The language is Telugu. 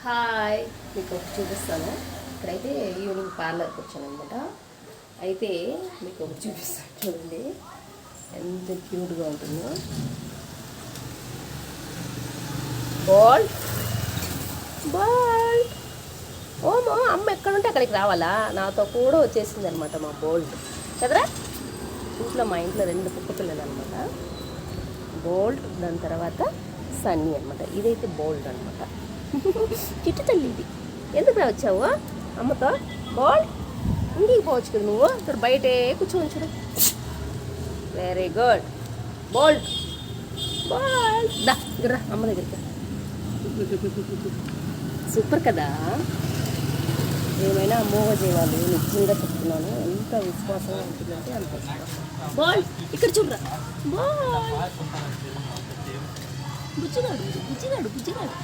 హాయ్, మీకు ఒకటి చూపిస్తాను. ఇక్కడైతే ఈవినింగ్ పార్లర్కి వచ్చాను అనమాట. అయితే మీకు ఒకటి చూపిస్తాను, చూడండి ఎంత క్యూట్గా ఉంటుందో. బోల్డ్ బోల్డ్ ఓమో, అమ్మ ఎక్కడుంటే అక్కడికి రావాలా, నాతో కూడా వచ్చేసింది అనమాట మా బోల్డ్ కదరా. మా ఇంట్లో 2 కుక్క పిల్లలు అనమాట, బోల్డ్, దాని తర్వాత సన్నీ అనమాట. ఇదైతే బోల్డ్ అనమాట. చిట్టు తల్లి ఇది. ఎందుకు రా వచ్చావు అమ్మతో? బోల్డ్, ఇంటికి పోవచ్చు కదా నువ్వు, ఇక్కడ బయటే కూర్చోవచ్చు. వెరీ గుడ్ బోల్డ్. బోల్డ్ దా ఇక్కడ అమ్మ దగ్గరికి. సూపర్ కదా. ఏమైనా మూవ చేయాలి, నిజంగా చెప్తున్నాను. ఎంత విశ్వాసంగా ఉంటుందంటే అంత. బోల్డ్ ఇక్కడ చూడరా. బోల్డ్ బుజ్జిగాడు బుజ్జిగాడు బుజ్జిగాడు.